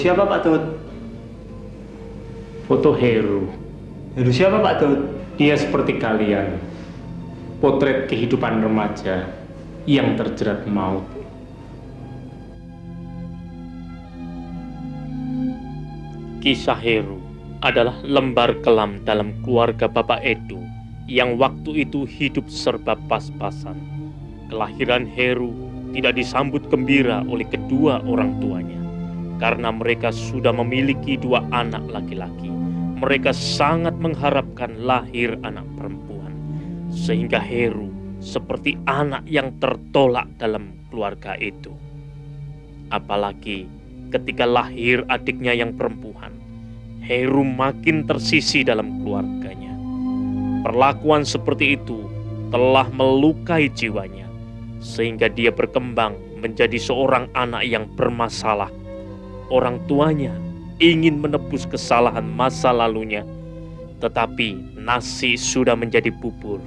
siapa Pak Daud? Foto Heru. Heru siapa Pak Daud? Dia seperti kalian. Potret kehidupan remaja yang terjerat maut. Kisah Heru adalah lembar kelam dalam keluarga Bapak Edo yang waktu itu hidup serba pas-pasan. Kelahiran Heru tidak disambut gembira oleh kedua orang tuanya karena mereka sudah memiliki dua anak laki-laki. Mereka sangat mengharapkan lahir anak perempuan, sehingga Heru seperti anak yang tertolak dalam keluarga itu. Apalagi ketika lahir adiknya yang perempuan, Heru makin tersisih dalam keluarganya. Perlakuan seperti itu telah melukai jiwanya, sehingga dia berkembang menjadi seorang anak yang bermasalah. Orang tuanya ingin menebus kesalahan masa lalunya, tetapi nasi sudah menjadi bubur.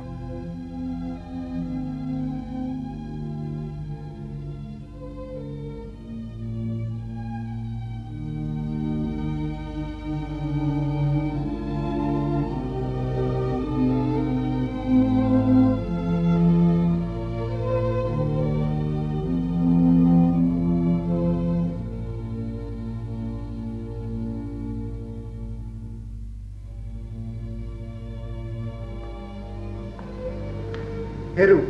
Heru,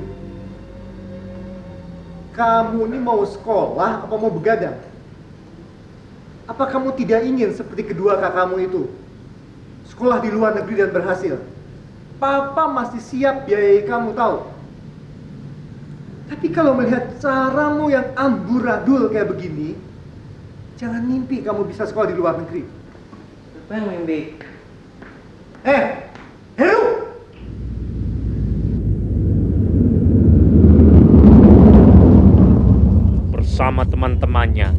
kamu ini mau sekolah apa mau begadang? Apa kamu tidak ingin seperti kedua kakakmu itu? Sekolah di luar negeri dan berhasil. Papa masih siap biayai kamu, tahu? Tapi kalau melihat caramu yang amburadul kayak begini, jangan mimpi kamu bisa sekolah di luar negeri. Apa yang mimpi? Heru! Bersama teman-temannya,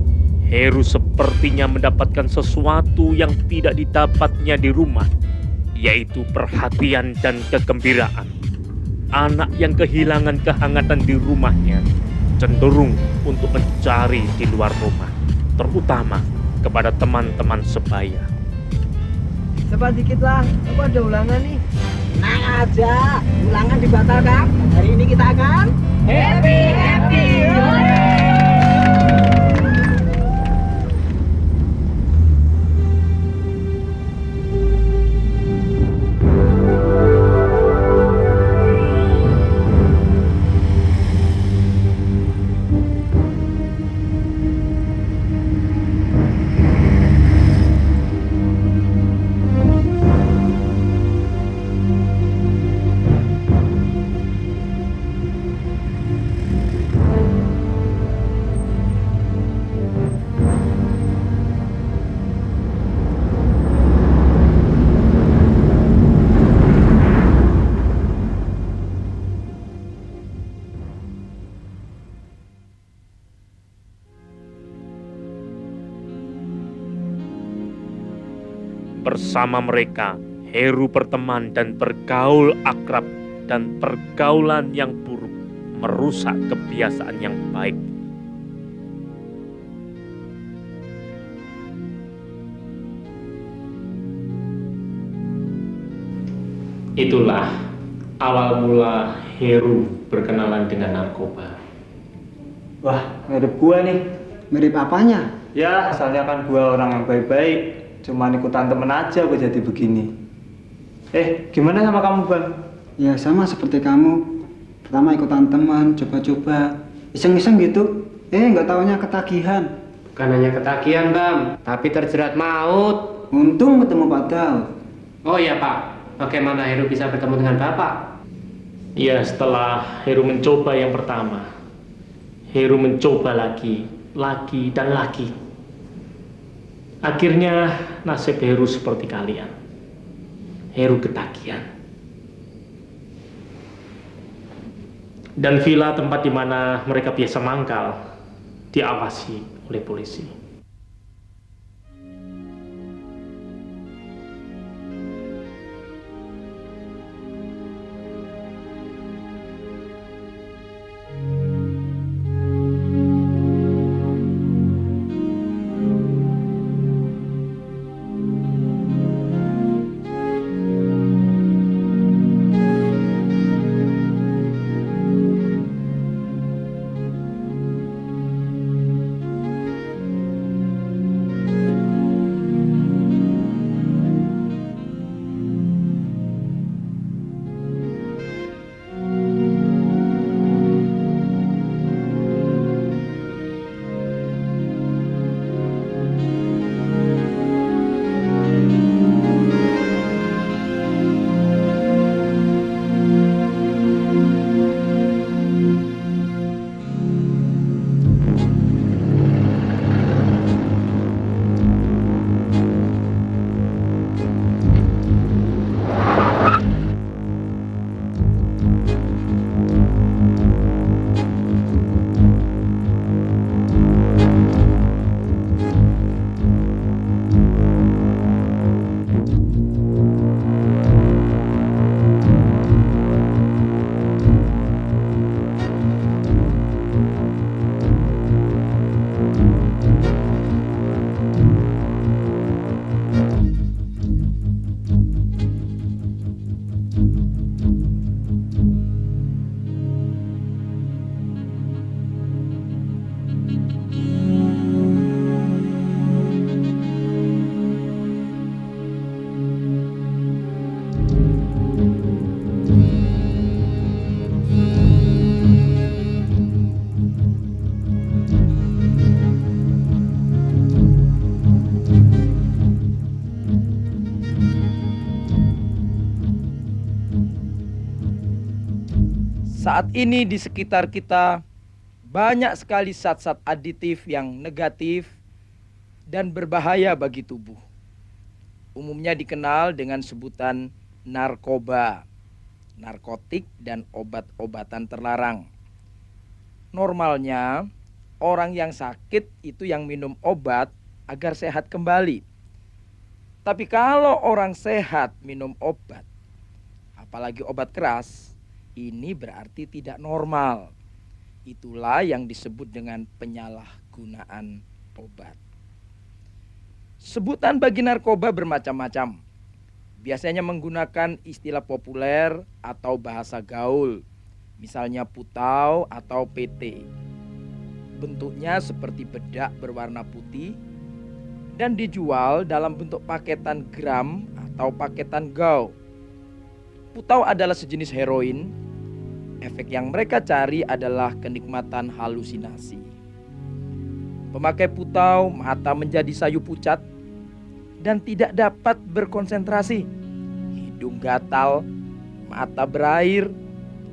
Heru sepertinya mendapatkan sesuatu yang tidak didapatnya di rumah, yaitu perhatian dan kegembiraan. Anak yang kehilangan kehangatan di rumahnya cenderung untuk mencari di luar rumah, terutama kepada teman-teman sebaya. Cepat dikit lah, apa ada ulangan nih? Tenang aja, ulangan dibatalkan. Hari ini kita akan happy. Bersama mereka, Heru berteman dan bergaul akrab, dan pergaulan yang buruk merusak kebiasaan yang baik. Itulah awal mula Heru berkenalan dengan narkoba. Wah, mirip gua nih. Mirip apanya? Ya, asalnya kan gua orang yang baik-baik, cuman ikutan temen aja gua jadi begini. Gimana sama kamu, Bang? Ya sama seperti kamu. Pertama ikutan teman, coba-coba, iseng-iseng gitu. Nggak taunya ketagihan. Bukan hanya ketagihan, Bang, tapi terjerat maut. Untung ketemu Pak Daud. Oh iya, Pak. Bagaimana Heru bisa bertemu dengan Bapak? Ya, setelah Heru mencoba yang pertama, Heru mencoba lagi dan lagi. Akhirnya nasib Heru seperti kalian. Heru ketagihan. Dan villa tempat di mana mereka biasa mangkal diawasi oleh polisi. Saat ini di sekitar kita banyak sekali zat-zat aditif yang negatif dan berbahaya bagi tubuh. Umumnya dikenal dengan sebutan narkoba, narkotik dan obat-obatan terlarang. Normalnya, orang yang sakit itu yang minum obat agar sehat kembali. Tapi kalau orang sehat minum obat, apalagi obat keras, ini berarti tidak normal. Itulah yang disebut dengan penyalahgunaan obat. Sebutan bagi narkoba bermacam-macam. Biasanya menggunakan istilah populer atau bahasa gaul, misalnya putau atau PT. Bentuknya seperti bedak berwarna putih dan dijual dalam bentuk paketan gram atau paketan gau. Putau adalah sejenis heroin. Efek yang mereka cari adalah kenikmatan halusinasi. Pemakai putau mata menjadi sayu pucat dan tidak dapat berkonsentrasi. Hidung gatal, mata berair,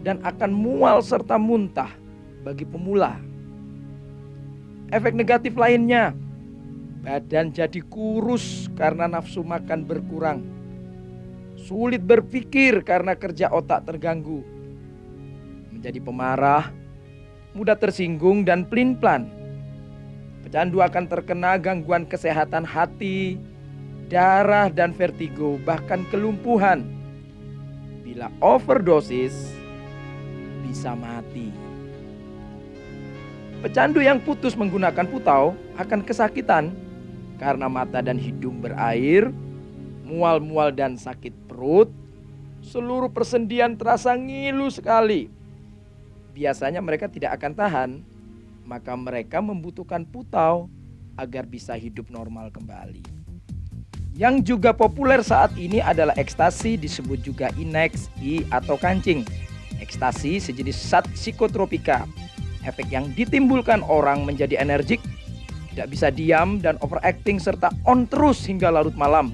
dan akan mual serta muntah bagi pemula. Efek negatif lainnya, badan jadi kurus karena nafsu makan berkurang. Sulit berpikir karena kerja otak terganggu. Menjadi pemarah, mudah tersinggung dan pelin-pelan. Pecandu akan terkena gangguan kesehatan hati, darah dan vertigo, bahkan kelumpuhan. Bila overdosis, bisa mati. Pecandu yang putus menggunakan putau akan kesakitan karena mata dan hidung berair, mual-mual dan sakit perut, seluruh persendian terasa ngilu sekali. Biasanya mereka tidak akan tahan, maka mereka membutuhkan putau agar bisa hidup normal kembali. Yang juga populer saat ini adalah ekstasi, disebut juga inex, atau kancing. Ekstasi sejenis zat psikotropika. Efek yang ditimbulkan orang menjadi energik, tidak bisa diam dan overacting serta on terus hingga larut malam.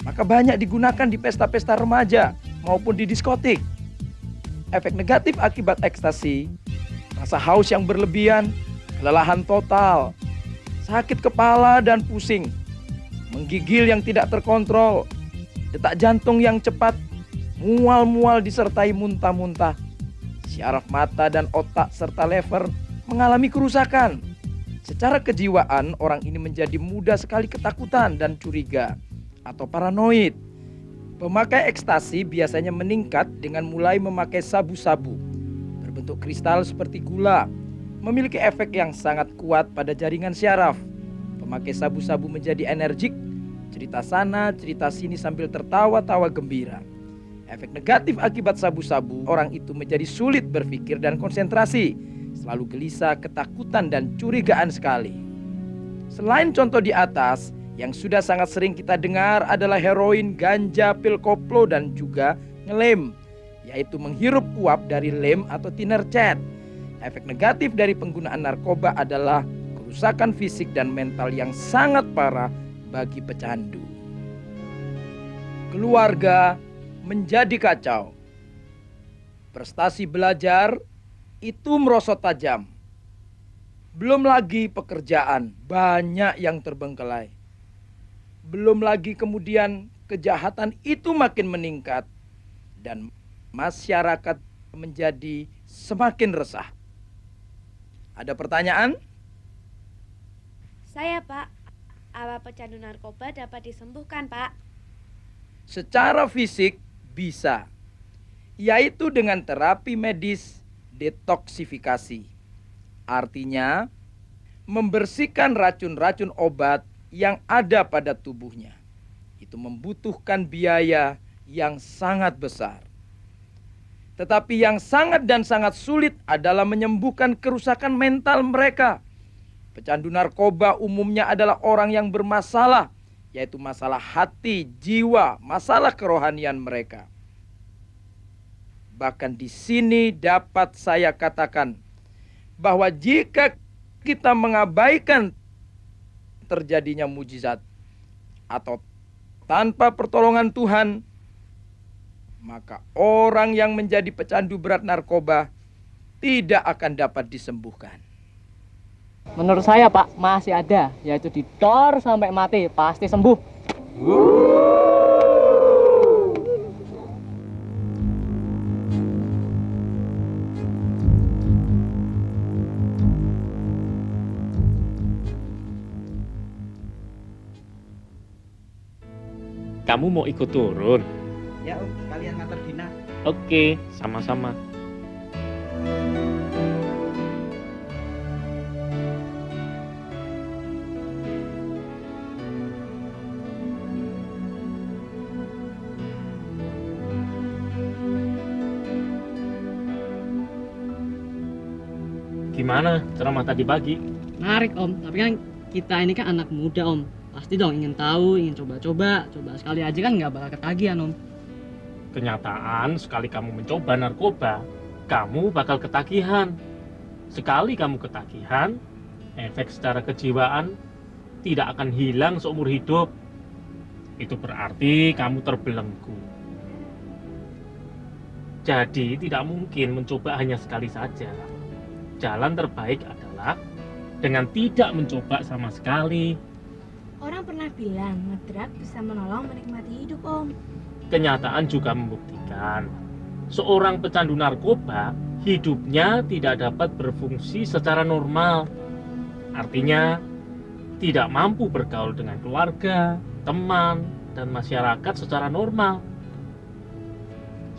Maka banyak digunakan di pesta-pesta remaja maupun di diskotik. Efek negatif akibat ekstasi, rasa haus yang berlebihan, kelelahan total, sakit kepala dan pusing, menggigil yang tidak terkontrol, detak jantung yang cepat, mual-mual disertai muntah-muntah, syaraf mata dan otak serta lever mengalami kerusakan. Secara kejiwaan, orang ini menjadi mudah sekali ketakutan dan curiga atau paranoid. Pemakai ekstasi biasanya meningkat dengan mulai memakai sabu-sabu berbentuk kristal seperti gula, memiliki efek yang sangat kuat pada jaringan syaraf. Pemakai sabu-sabu menjadi energik, cerita sana, cerita sini sambil tertawa-tawa gembira. Efek negatif akibat sabu-sabu, orang itu menjadi sulit berpikir dan konsentrasi, selalu gelisah, ketakutan dan curigaan sekali. Selain contoh di atas, yang sudah sangat sering kita dengar adalah heroin, ganja, pil koplo dan juga ngelem, yaitu menghirup uap dari lem atau thinner cat. Efek negatif dari penggunaan narkoba adalah kerusakan fisik dan mental yang sangat parah bagi pecandu. Keluarga menjadi kacau. Prestasi belajar itu merosot tajam. Belum lagi pekerjaan, banyak yang terbengkelai. Belum lagi kemudian kejahatan itu makin meningkat dan masyarakat menjadi semakin resah. Ada pertanyaan? Saya, Pak. Apa pecandu narkoba dapat disembuhkan, Pak? Secara fisik bisa, yaitu dengan terapi medis detoksifikasi. Artinya, membersihkan racun-racun obat yang ada pada tubuhnya. Itu membutuhkan biaya yang sangat besar. Tetapi yang sangat dan sangat sulit adalah menyembuhkan kerusakan mental mereka. Pecandu narkoba umumnya adalah orang yang bermasalah, yaitu masalah hati, jiwa, masalah kerohanian mereka. Bahkan di sini dapat saya katakan bahwa jika kita mengabaikan terjadinya mujizat atau tanpa pertolongan Tuhan, maka orang yang menjadi pecandu berat narkoba tidak akan dapat disembuhkan. Menurut saya Pak, masih ada, yaitu didor sampai mati, pasti sembuh. Kamu mau ikut turun? Ya Om, sekalian nganter Dina. Oke, sama-sama. Gimana ceramah tadi pagi? Menarik Om, tapi kan kita ini kan anak muda Om. Pasti dong ingin tahu, ingin coba-coba. Coba sekali aja kan nggak bakal ketagihan Om. Kenyataan, sekali kamu mencoba narkoba, kamu bakal ketagihan. Sekali kamu ketagihan, efek secara kejiwaan tidak akan hilang seumur hidup. Itu berarti kamu terbelenggu. Jadi tidak mungkin mencoba hanya sekali saja. Jalan terbaik adalah dengan tidak mencoba sama sekali. Orang pernah bilang ngedrak bisa menolong menikmati hidup, Om. Kenyataan juga membuktikan seorang pecandu narkoba hidupnya tidak dapat berfungsi secara normal. Artinya tidak mampu bergaul dengan keluarga, teman, dan masyarakat secara normal.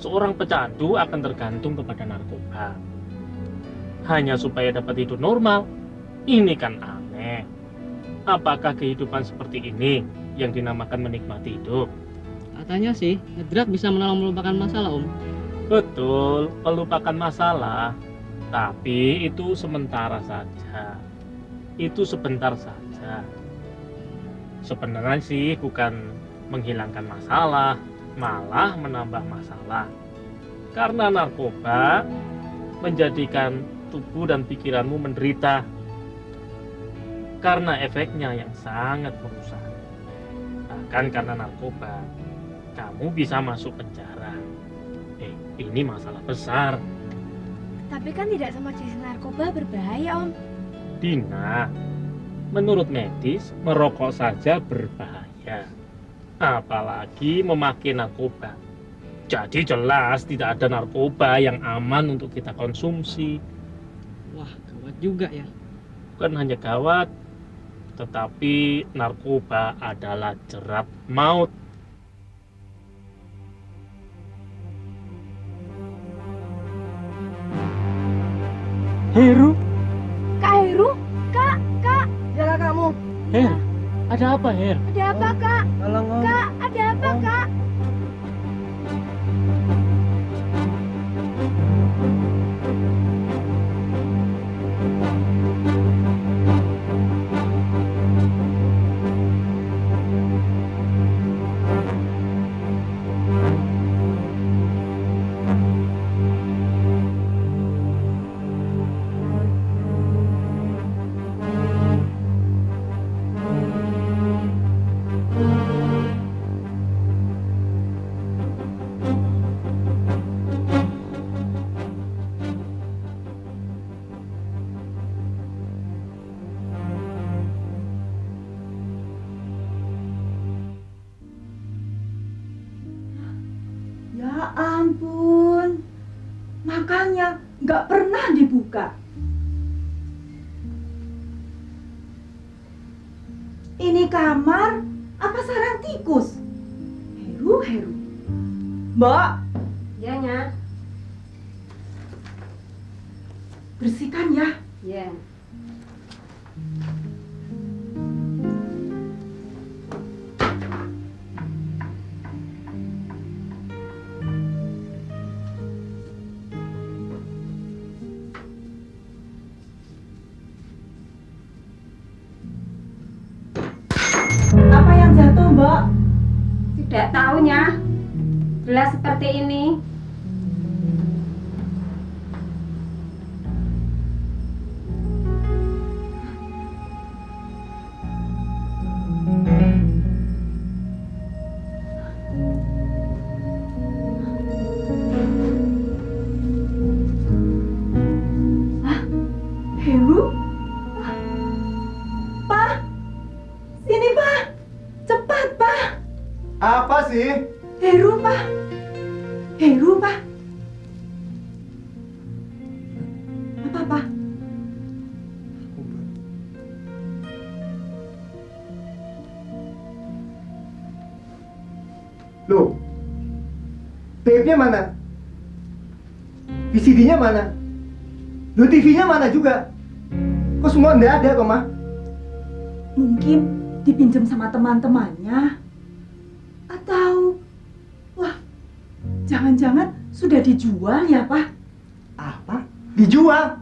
Seorang pecandu akan tergantung kepada narkoba hanya supaya dapat hidup normal. Ini kan aneh. Apakah kehidupan seperti ini yang dinamakan menikmati hidup? Katanya sih, ngedrak bisa menolong melupakan masalah Om. Betul, melupakan masalah. Tapi itu sementara saja. Itu sebentar saja. Sebenarnya sih bukan menghilangkan masalah, malah menambah masalah. Karena narkoba menjadikan tubuh dan pikiranmu menderita. Karena efeknya yang sangat merusak. Bahkan karena narkoba, kamu bisa masuk penjara. Ini masalah besar. Tapi kan tidak semua jenis narkoba berbahaya, Om. Dina, menurut medis, merokok saja berbahaya. Apalagi memakai narkoba. Jadi jelas tidak ada narkoba yang aman untuk kita konsumsi. Wah, gawat juga ya. Bukan hanya gawat, tetapi narkoba adalah jerat maut. Heru? Kak Heru? Kak! Jaga kamu. Her, ada apa Her? Ada apa, Kak? Tolong Om. Kak, ada apa, Kak? Ya ampun, makanya nggak pernah dibuka. Ini kamar apa sarang tikus? Heru. Mbak, Ya, Nya. bersihkan ya. Ya. Apa yang jatuh, Mbak? Tidak tahunya. Gelas seperti ini. apa, Pak? Loh, tape-nya mana? VCD-nya mana? Loh, TV-nya mana juga? Kok semua nggak ada, kok, Ma? Mungkin dipinjam sama teman-temannya. Atau, wah, jangan-jangan sudah dijual ya, Pak? Apa? Dijual?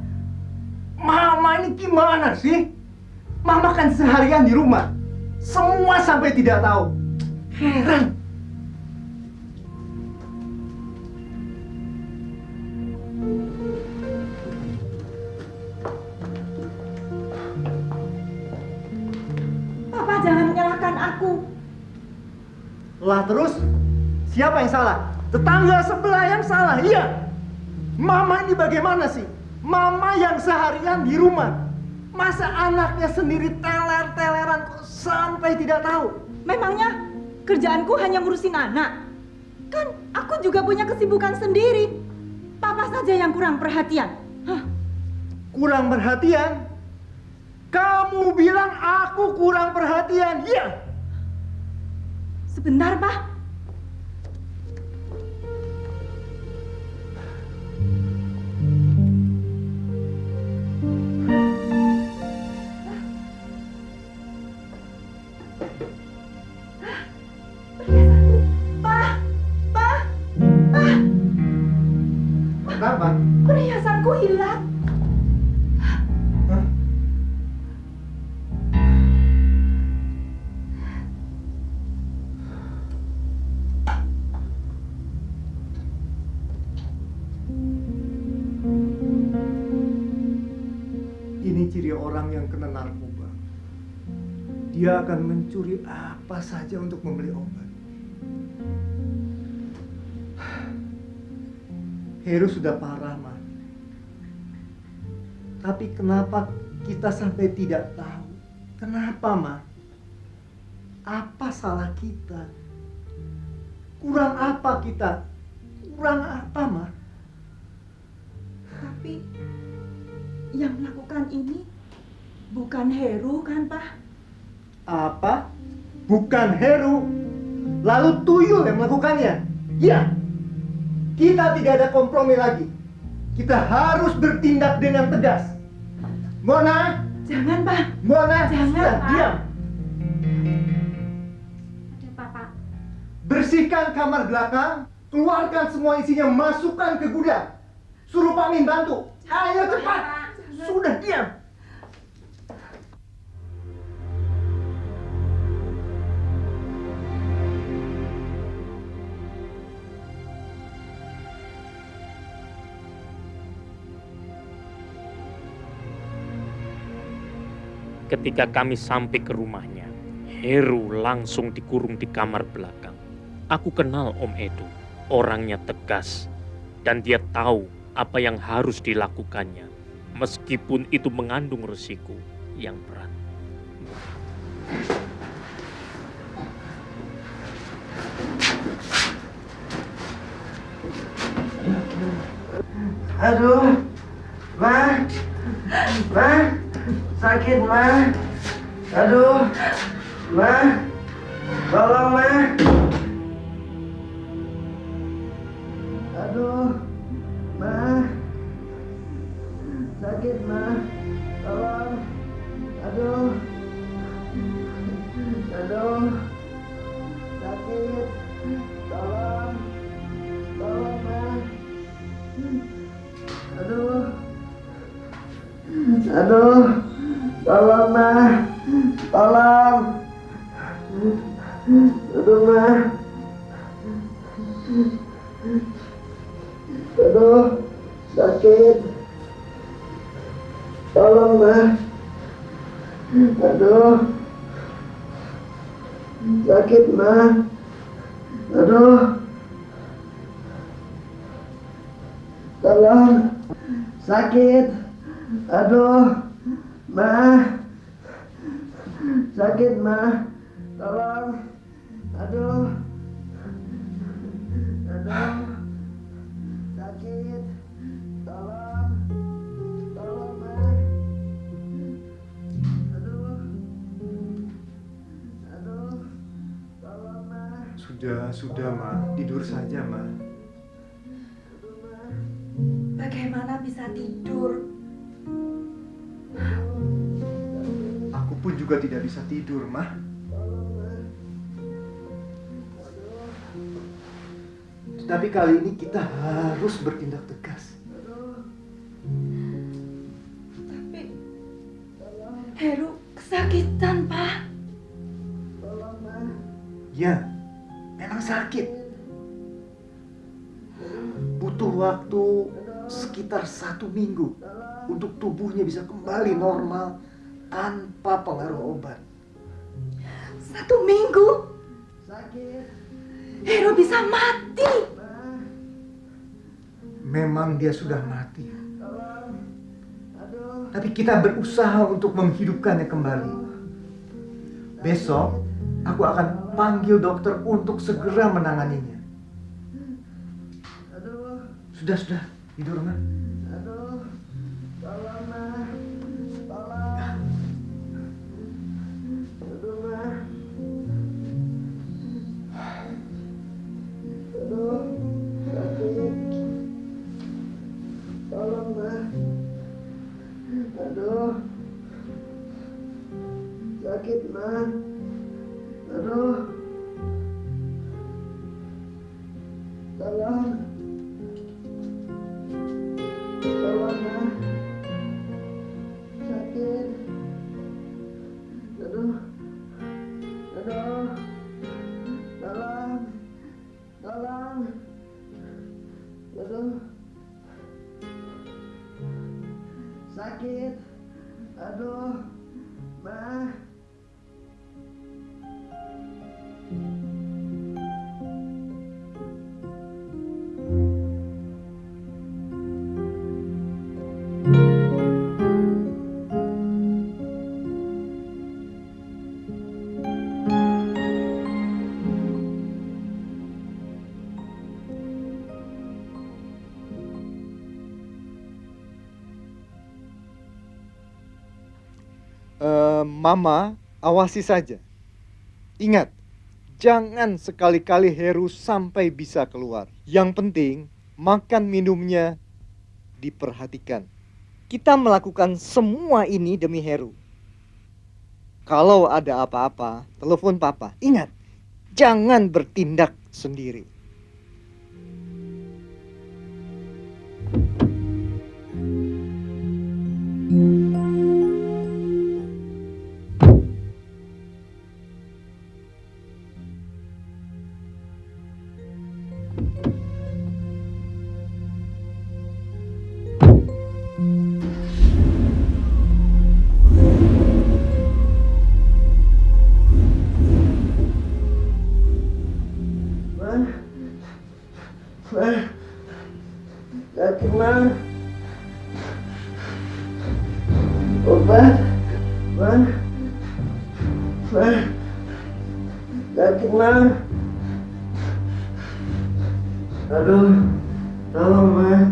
Mama ini gimana sih? Mama kan seharian di rumah. Semua sampai tidak tahu. Heran. Papa jangan menyalahkan aku. Lah terus, siapa yang salah? Tetangga sebelah yang salah, iya. Mama ini bagaimana sih? Mama yang seharian di rumah. Masa anaknya sendiri teler-teleran kok sampai tidak tahu? Memangnya kerjaanku hanya ngurusin anak? Kan aku juga punya kesibukan sendiri. Papa saja yang kurang perhatian. Hah? Kurang perhatian? Kamu bilang aku kurang perhatian, iya? Sebentar, Pak. Kenapa? Perhiasanku hilang. Hah? Ini ciri orang yang kena narkoba. Dia akan mencuri apa saja untuk membeli obat. Heru sudah parah, Ma. Tapi kenapa kita sampai tidak tahu? Kenapa, Ma? Apa salah kita? Kurang apa kita? Kurang apa, Ma? Tapi yang melakukan ini bukan Heru kan, Pak? Apa? Bukan Heru. Lalu Tuyul yang melakukannya? Iya. Kita tidak ada kompromi lagi. Kita harus bertindak dengan tegas. Mona! Jangan, Pak. Mona! Jangan, sudah, Pak. diam. Ada apa, Pak? Bersihkan kamar belakang. Keluarkan semua isinya, masukkan ke gudang. Suruh Pak Min bantu. Ayo cepat. Sudah, diam. Ketika kami sampai ke rumahnya, Heru langsung dikurung di kamar belakang. Aku kenal Om Edo, orangnya tegas, dan dia tahu apa yang harus dilakukannya, meskipun itu mengandung resiko yang berat. Aduh, Ma, sakit, Ma. Aduh, Ma, tolong, Ma. Aduh, Ma, sakit, Ma. Tolong. Aduh, sakit. Tolong, Ma. Aduh, tolong, Ma. Tolong. Aduh, Ma. Aduh, sakit. Tolong, Ma. Aduh, sakit, Ma. Aduh, tolong. Sakit. Aduh, Ma. Sakit, Ma. Tolong. Aduh. Sakit. Tolong. Sudah, Ma. Tidur saja, Ma. Bagaimana bisa tidur? Aku pun juga tidak bisa tidur, Ma. Tapi kali ini kita harus bertindak tegas. Tapi Heru kesakitan, Pak. Ya, memang sakit. Butuh waktu sekitar 1 minggu untuk tubuhnya bisa kembali normal tanpa pengaruh obat. 1 minggu? Heru bisa mati. Memang dia sudah mati. Tapi kita berusaha untuk menghidupkannya kembali. Besok aku akan panggil dokter untuk segera menanganinya. Sudah, tidur, Ma. Aduh, sakit, Ma. Aduh, tolong, Ma. Sakit. Aduh, tolong. Aduh, sakit. Aduh, Ma. Mama, awasi saja. Ingat, jangan sekali-kali Heru sampai bisa keluar. Yang penting, makan minumnya diperhatikan. Kita melakukan semua ini demi Heru. Kalau ada apa-apa, telepon Papa. Ingat, jangan bertindak sendiri. Sakit, Ma. Obat, Ma. Sakit, Ma. Aduh, tolong, Ma.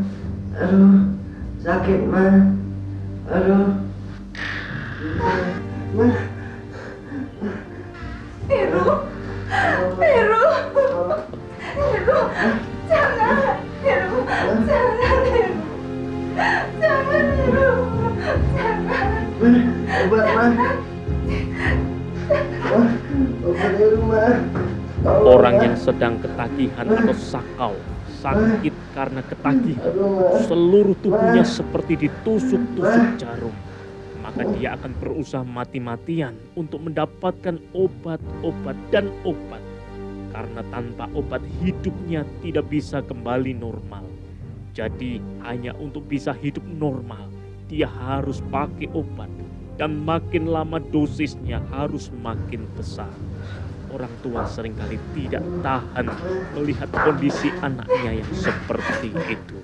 Aduh, sakit, Ma. Aduh, Ma. Heru, jangan. Heru, jangan. Obat, Ma. Obat Heru, Ma. Orang yang sedang ketagihan atau sakau, sakit karena ketagihan, seluruh tubuhnya seperti ditusuk-tusuk jarum, maka dia akan berusaha mati-matian untuk mendapatkan obat. Karena tanpa obat hidupnya tidak bisa kembali normal. Jadi hanya untuk bisa hidup normal, dia harus pakai obat. Dan makin lama dosisnya harus makin besar. Orang tua seringkali tidak tahan melihat kondisi anaknya yang seperti itu.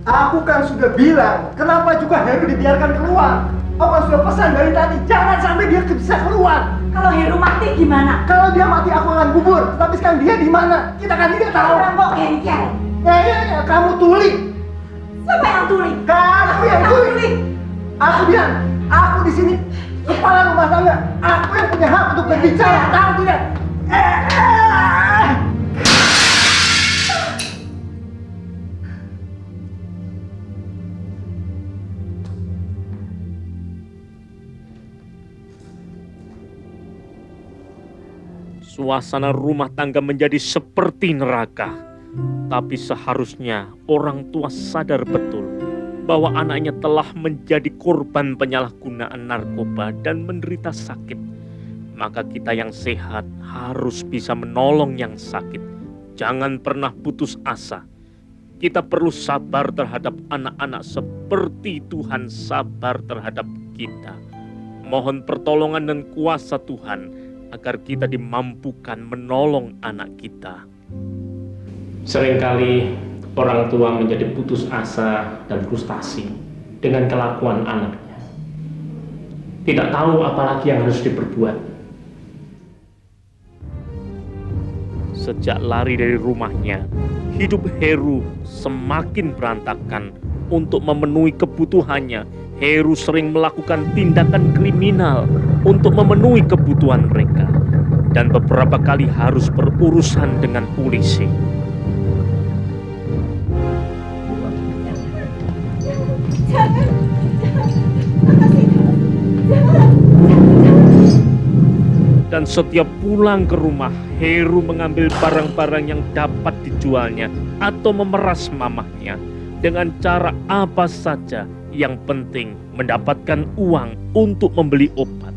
Aku kan sudah bilang, kenapa juga Heru dibiarkan keluar? Aku kan sudah pesan dari tadi, jangan sampai dia bisa keluar. Kalau Heru mati gimana? Kalau dia mati aku akan kubur. Tapi sekarang dia di mana? Kita kan tidak tahu. Orang kok bengkel. Ya, kamu tuli. Siapa yang tuli? Kamu yang tuli. Aku bilang, aku di sini kepala rumah tangga. Aku yang punya hak untuk berbicara. Tahu tidak? Suasana rumah tangga menjadi seperti neraka. Tapi seharusnya orang tua sadar betul bahwa anaknya telah menjadi korban penyalahgunaan narkoba dan menderita sakit. Maka kita yang sehat harus bisa menolong yang sakit. Jangan pernah putus asa. Kita perlu sabar terhadap anak-anak seperti Tuhan sabar terhadap kita. Mohon pertolongan dan kuasa Tuhan agar kita dimampukan menolong anak kita. Seringkali orang tua menjadi putus asa dan frustasi dengan kelakuan anaknya. Tidak tahu apalagi yang harus diperbuat. Sejak lari dari rumahnya, hidup Heru semakin berantakan. Untuk memenuhi kebutuhannya, Heru sering melakukan tindakan kriminal untuk memenuhi kebutuhan mereka. Dan beberapa kali harus berurusan dengan polisi. Dan setiap pulang ke rumah, Heru mengambil barang-barang yang dapat dijualnya atau memeras mamahnya dengan cara apa saja, yang penting mendapatkan uang untuk membeli obat.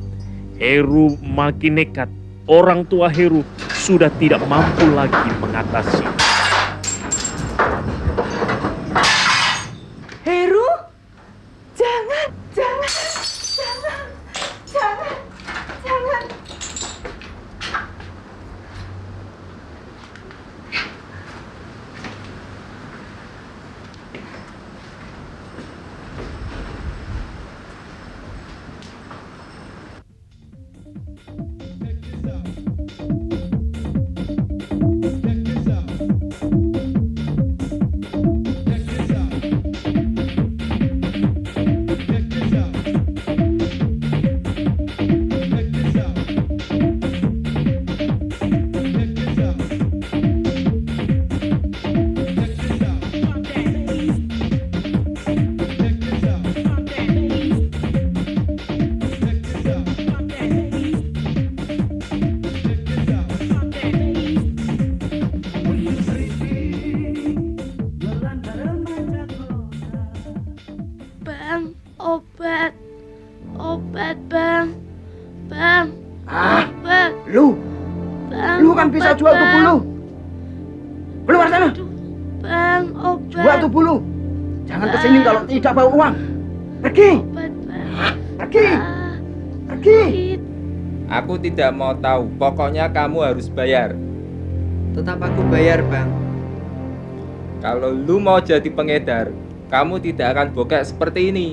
Heru makin nekat. Orang tua Heru sudah tidak mampu lagi mengatasi. Heru? Jangan. Bang, obat bang, obat. Lu Bang, kan bisa obat, jual tubuh Bang. lu. Keluar sana, Bang, obat. jual tubuh lu. Jangan kesini kalau tidak bawa uang. Pergi, Obat bang. pergi, Ah, pergi. sakit. Aku tidak mau tahu, pokoknya kamu harus bayar. Tetap aku bayar, Bang. Kalau lu mau jadi pengedar, kamu tidak akan bokek seperti ini.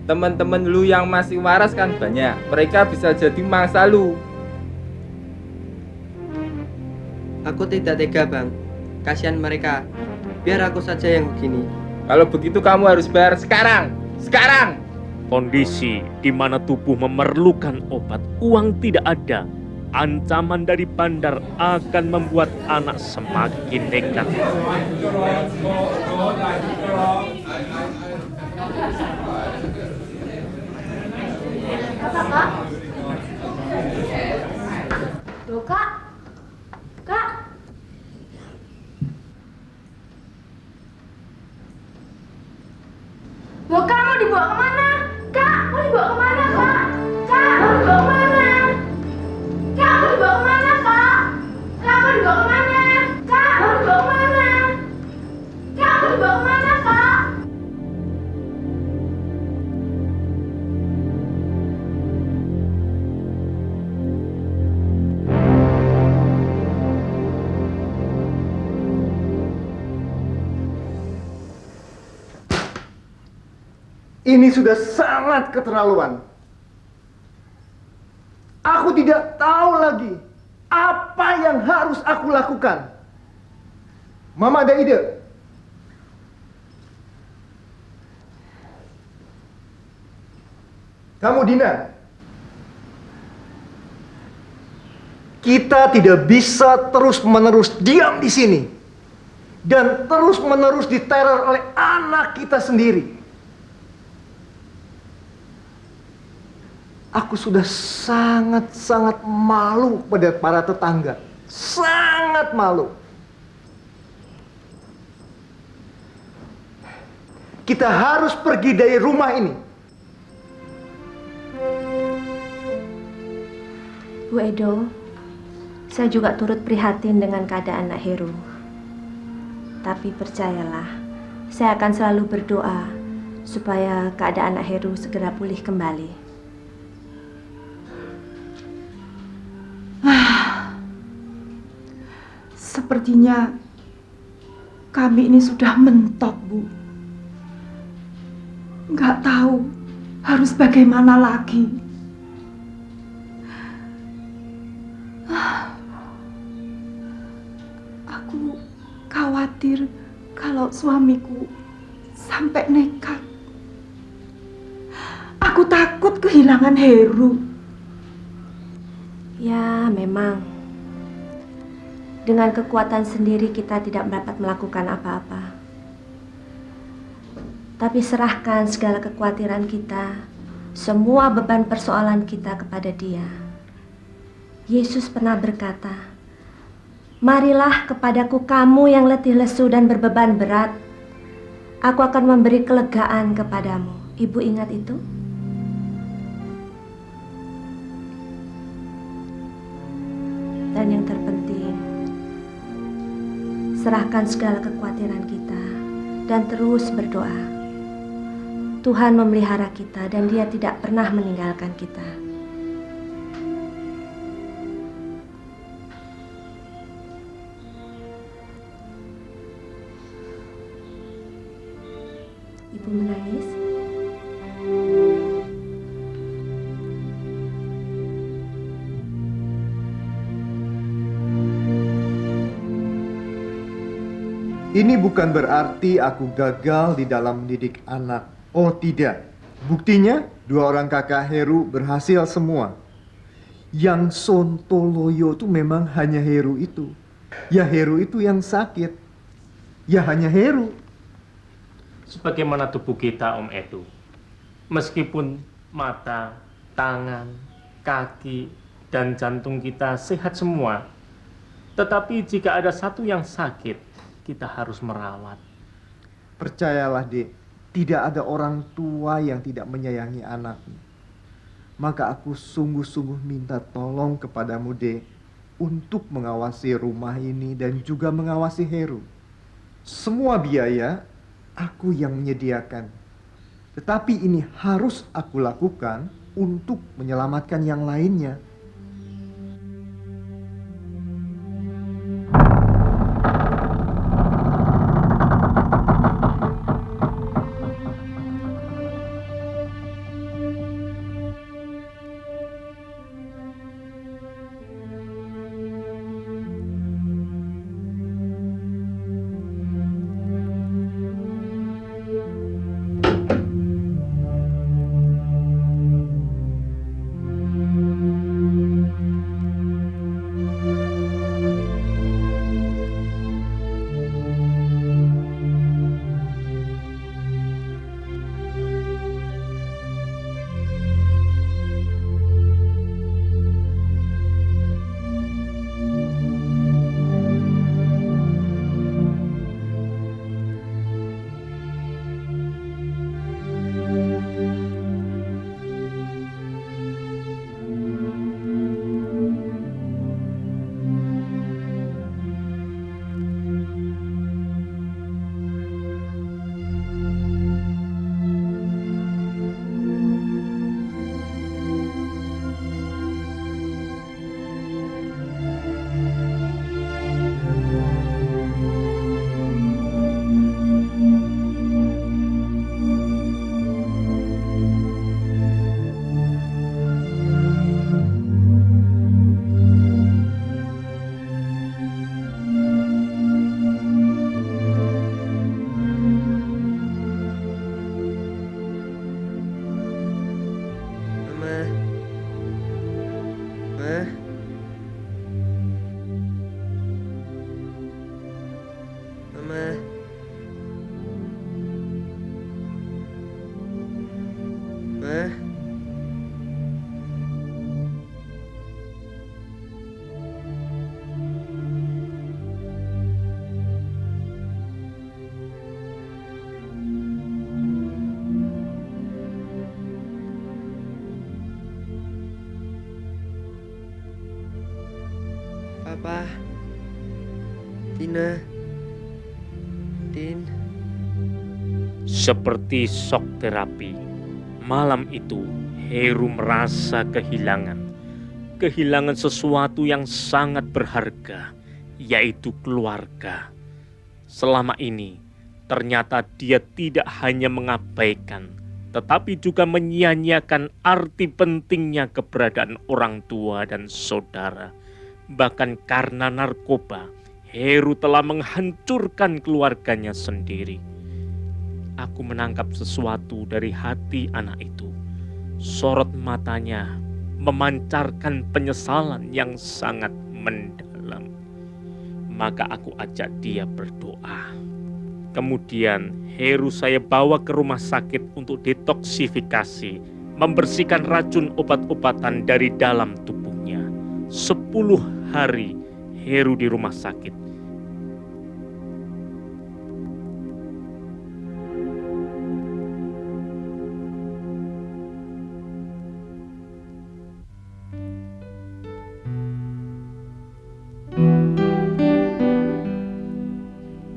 Teman-teman lu yang masih waras kan banyak, mereka bisa jadi mangsa lu. Aku tidak tega, Bang. Kasihan mereka. Biar aku saja yang begini. Kalau begitu kamu harus bayar sekarang. Sekarang! Kondisi di mana tubuh memerlukan obat, uang tidak ada. Ancaman dari bandar akan membuat anak semakin nekat. Apa kak? Loh kak? Kak? Loh kak mau dibawa kemana? Kak mau dibawa kemana kak? Kak mau dibawa kemana? Kak mau dibawa kemana kak? Kak mau dibawa kemana? Kak mau dibawa kemana? Kak mau dibawa kemana kak? Ini sudah sangat keterlaluan. Aku tidak tahu lagi apa yang harus aku lakukan. Mama ada ide? Kamu Dina, kita tidak bisa terus-menerus diam di sini dan terus-menerus diteror oleh anak kita sendiri. Aku sudah sangat-sangat malu pada para tetangga. Sangat malu. Kita harus pergi dari rumah ini. Bu Edo, saya juga turut prihatin dengan keadaan Nak Heru. Tapi percayalah, saya akan selalu berdoa supaya keadaan Nak Heru segera pulih kembali. Sepertinya kami ini sudah mentok, Bu. Nggak tahu harus bagaimana lagi. Aku khawatir kalau suamiku sampai nekat. Aku takut kehilangan Heru. Ya, memang. Dengan kekuatan sendiri kita tidak dapat melakukan apa-apa. Tapi serahkan segala kekhawatiran kita, semua beban persoalan kita kepada Dia. Yesus pernah berkata, "Marilah kepadaku kamu yang letih lesu dan berbeban berat. Aku akan memberi kelegaan kepadamu." Ibu ingat itu? Dan yang terpenting, serahkan segala kekhawatiran kita dan terus berdoa. Tuhan memelihara kita dan Dia tidak pernah meninggalkan kita. Ibu menangis? Ini bukan berarti aku gagal di dalam mendidik anak. Oh tidak. Buktinya, 2 orang kakak Heru berhasil semua. Yang sontoloyo itu memang hanya Heru itu. Ya Heru itu yang sakit. Ya hanya Heru. Sebagaimana tubuh kita, Om Edu. Meskipun mata, tangan, kaki, dan jantung kita sehat semua, tetapi jika ada satu yang sakit, kita harus merawat. Percayalah, Dek, tidak ada orang tua yang tidak menyayangi anaknya. Maka aku sungguh-sungguh minta tolong kepadamu, Dek, untuk mengawasi rumah ini dan juga mengawasi Heru. Semua biaya aku yang menyediakan. Tetapi ini harus aku lakukan untuk menyelamatkan yang lainnya. Dina. Din. Seperti shock terapi, malam itu Heru merasa kehilangan sesuatu yang sangat berharga, yaitu keluarga. Selama ini, ternyata dia tidak hanya mengabaikan, tetapi juga menyia-nyiakan arti pentingnya keberadaan orang tua dan saudara. Bahkan karena narkoba, Heru telah menghancurkan keluarganya sendiri. Aku menangkap sesuatu dari hati anak itu. Sorot matanya memancarkan penyesalan yang sangat mendalam. Maka aku ajak dia berdoa. Kemudian Heru saya bawa ke rumah sakit untuk detoksifikasi, membersihkan racun obat-obatan dari dalam tubuhnya. 10 hari Heru di rumah sakit.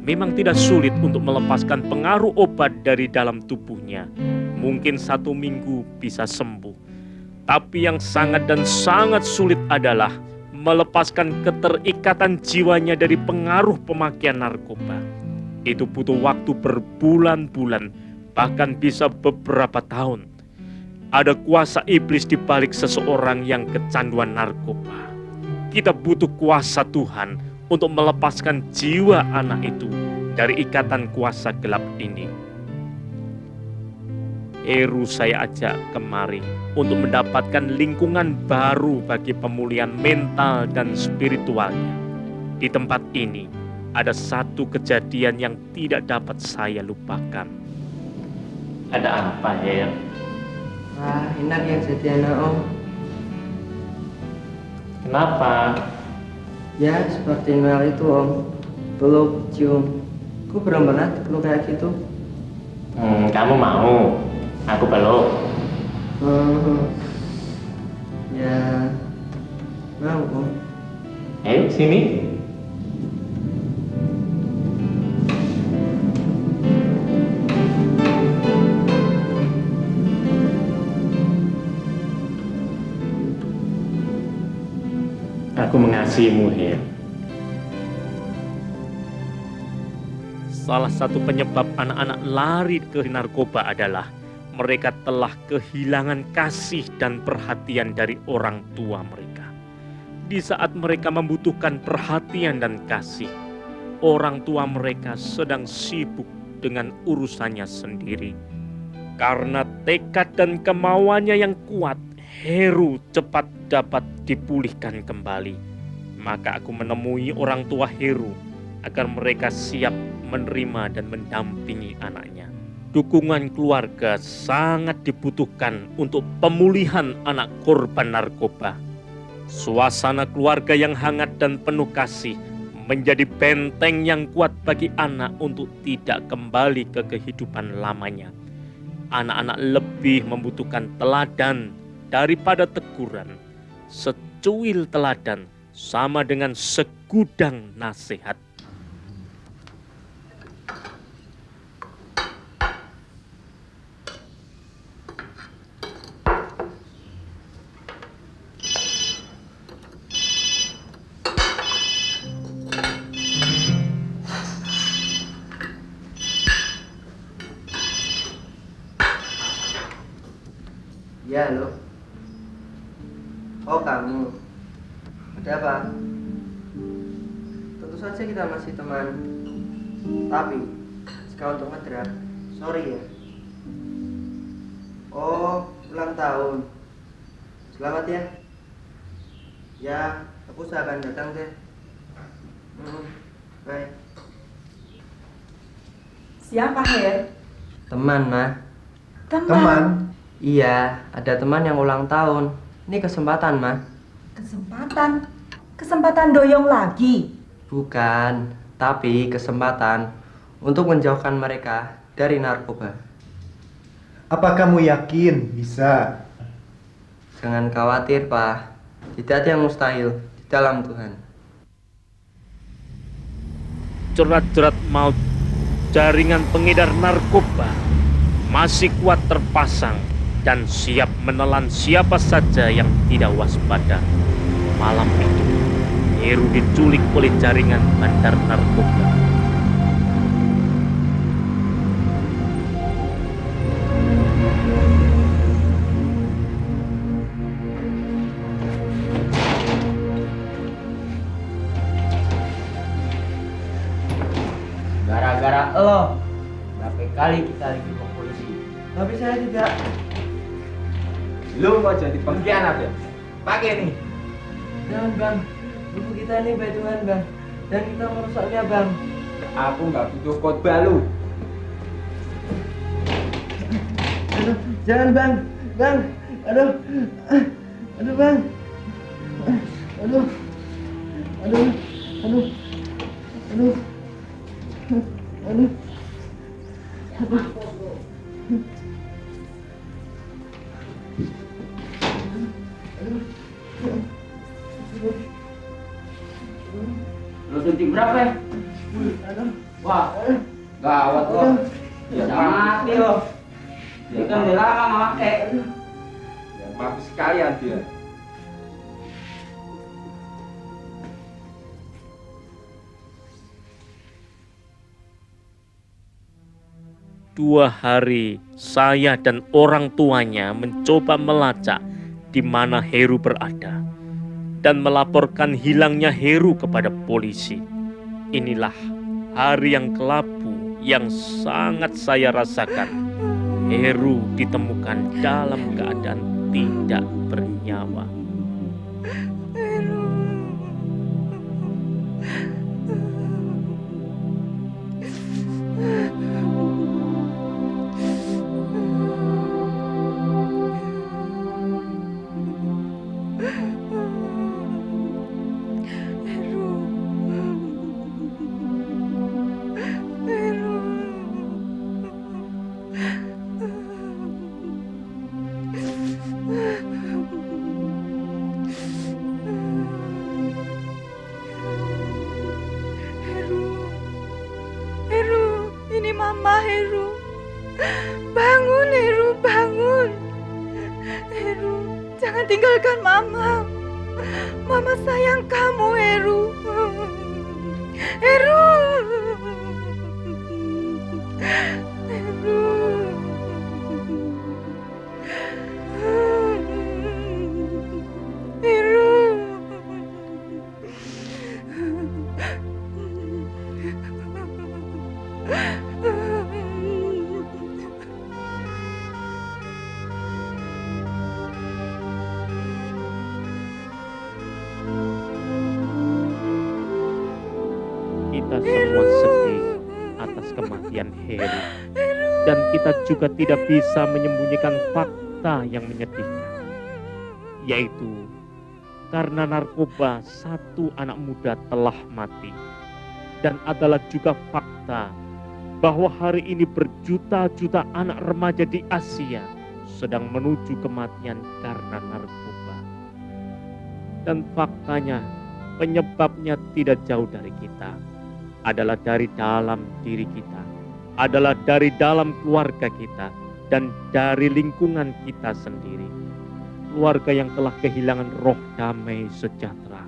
Memang tidak sulit untuk melepaskan pengaruh obat dari dalam tubuhnya. Mungkin 1 minggu bisa sembuh. Tapi yang sangat dan sangat sulit adalah melepaskan keterikatan jiwanya dari pengaruh pemakaian narkoba. Itu butuh waktu berbulan-bulan, bahkan bisa beberapa tahun. Ada kuasa iblis di balik seseorang yang kecanduan narkoba. Kita butuh kuasa Tuhan untuk melepaskan jiwa anak itu dari ikatan kuasa gelap ini. Heru saya ajak kemari untuk mendapatkan lingkungan baru bagi pemulihan mental dan spiritualnya. Di tempat ini ada satu kejadian yang tidak dapat saya lupakan. Ada apa, Her? Wah, enak ya jadi anak Om. Kenapa? Ya, seperti Noel itu Om. Peluk, cium. Aku belum pernah dipeluk kayak gitu. Kamu mau? Aku peluk. Ya, mau Om. Ayo sini. Aku mengasihimu, Her. Salah satu penyebab anak-anak lari ke narkoba adalah mereka telah kehilangan kasih dan perhatian dari orang tua mereka. Di saat mereka membutuhkan perhatian dan kasih, orang tua mereka sedang sibuk dengan urusannya sendiri. Karena tekad dan kemauannya yang kuat, Heru cepat dapat dipulihkan kembali. Maka aku menemui orang tua Heru agar mereka siap menerima dan mendampingi anaknya. Dukungan keluarga sangat dibutuhkan untuk pemulihan anak korban narkoba. Suasana keluarga yang hangat dan penuh kasih menjadi benteng yang kuat bagi anak untuk tidak kembali ke kehidupan lamanya. Anak-anak lebih membutuhkan teladan daripada teguran. Secuil teladan sama dengan segudang nasihat. Ya, halo. Oh, kamu. Ada apa? Tentu saja kita masih teman. Tapi, jika untuk ngedrak, sorry ya. Oh, ulang tahun. Selamat ya. Ya, aku akan datang deh. Bye. Siapa, Her? Teman, Ma. Teman? Iya, ada teman yang ulang tahun. Ini kesempatan, Ma. Kesempatan? Kesempatan doyong lagi? Bukan, tapi kesempatan untuk menjauhkan mereka dari narkoba. Apa kamu yakin bisa? Jangan khawatir, Pak. Tidak ada yang mustahil di dalam Tuhan. jerat-jerat maut jaringan pengedar narkoba masih kuat terpasang dan siap menelan siapa saja yang tidak waspada. Malam itu, Heru diculik oleh jaringan bandar narkoba. Gara-gara lo, berapa kali kita lapor polisi. Tapi saya tidak. Lu mau jadi pengkhianat ya? Pakai nih. Jangan bang, buku kita ini baik Tuhan bang. Dan kita merusaknya bang. Aku nggak butuh khotbah lu. Aduh, jangan bang, bang. Aduh, aduh bang. Aduh, aduh, aduh, aduh, aduh, aduh. Lu suntik berapa ya? Wah, gawat lo. Bisa mati lo. Ini kan udah lama nggak pakai. Ya, mati sekalian dia. Dua hari, saya dan orang tuanya mencoba melacak di mana Heru berada dan melaporkan hilangnya Heru kepada polisi. Inilah hari yang kelabu yang sangat saya rasakan. Heru ditemukan dalam keadaan tidak bernyawa. Heru, ini Mama Heru. Bangun Heru, bangun. Heru, jangan tinggalkan Mama. Mama sayang kamu Heru. Heru. Heru. Heru. Kita semua sedih atas kematian Heru. Dan kita juga tidak bisa menyembunyikan fakta yang menyedihkan. Yaitu, karena narkoba satu anak muda telah mati. Dan adalah juga fakta bahwa hari ini berjuta-juta anak remaja di Asia sedang menuju kematian karena narkoba. Dan faktanya, penyebabnya tidak jauh dari kita. Adalah dari dalam diri kita, adalah dari dalam keluarga kita, dan dari lingkungan kita sendiri. Keluarga yang telah kehilangan roh damai sejahtera,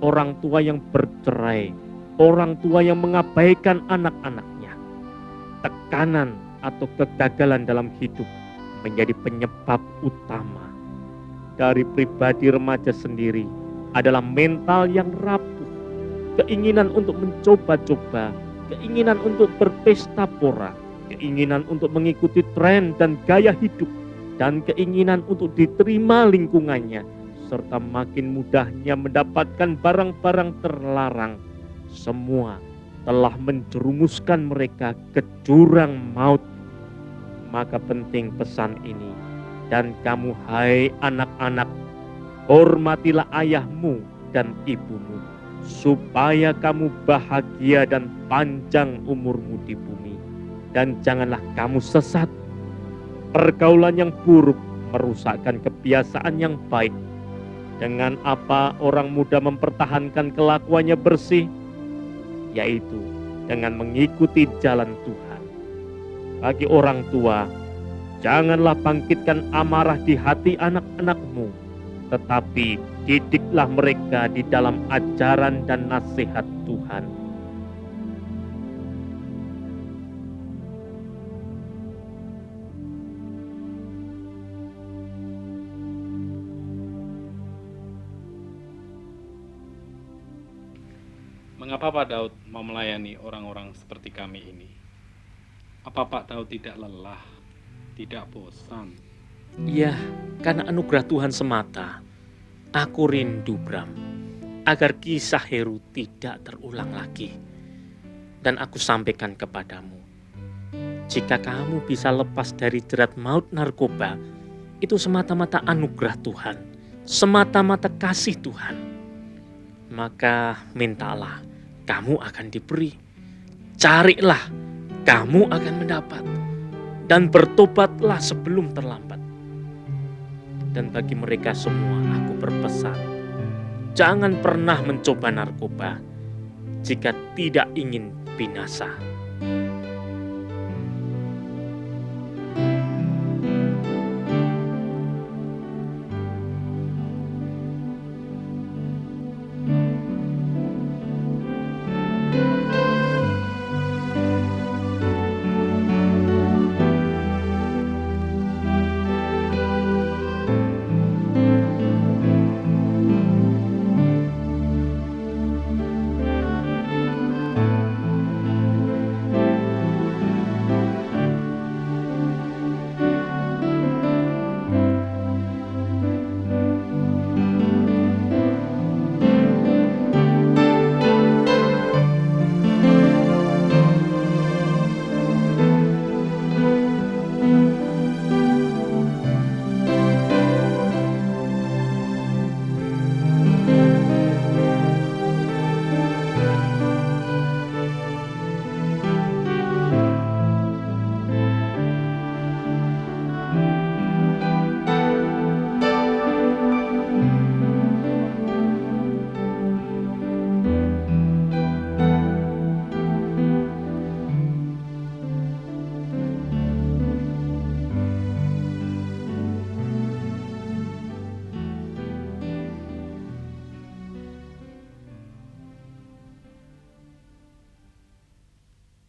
orang tua yang bercerai, orang tua yang mengabaikan anak-anaknya. Tekanan atau kegagalan dalam hidup menjadi penyebab utama. Dari pribadi remaja sendiri adalah mental yang rapuh. Keinginan untuk mencoba-coba, keinginan untuk berpesta pora, keinginan untuk mengikuti tren dan gaya hidup, dan keinginan untuk diterima lingkungannya, serta makin mudahnya mendapatkan barang-barang terlarang. Semua telah menjerumuskan mereka ke jurang maut. Maka penting pesan ini, dan kamu hai anak-anak, hormatilah ayahmu dan ibumu, supaya kamu bahagia dan panjang umurmu di bumi. Dan janganlah kamu sesat. Pergaulan yang buruk merusakkan kebiasaan yang baik. Dengan apa orang muda mempertahankan kelakuannya bersih? Yaitu dengan mengikuti jalan Tuhan. Bagi orang tua, janganlah bangkitkan amarah di hati anak-anakmu, tetapi didiklah mereka di dalam ajaran dan nasihat Tuhan. Mengapa Pak Daud mau melayani orang-orang seperti kami ini? Apa Pak Daud tidak lelah, tidak bosan? Ya, karena anugerah Tuhan semata. Aku rindu, Bram, agar kisah Heru tidak terulang lagi. Dan aku sampaikan kepadamu, jika kamu bisa lepas dari jerat maut narkoba, itu semata-mata anugerah Tuhan, semata-mata kasih Tuhan. Maka mintalah, kamu akan diberi. Carilah, kamu akan mendapat. Dan bertobatlah sebelum terlambat. Dan bagi mereka semua aku berpesan, jangan pernah mencoba narkoba jika tidak ingin binasa.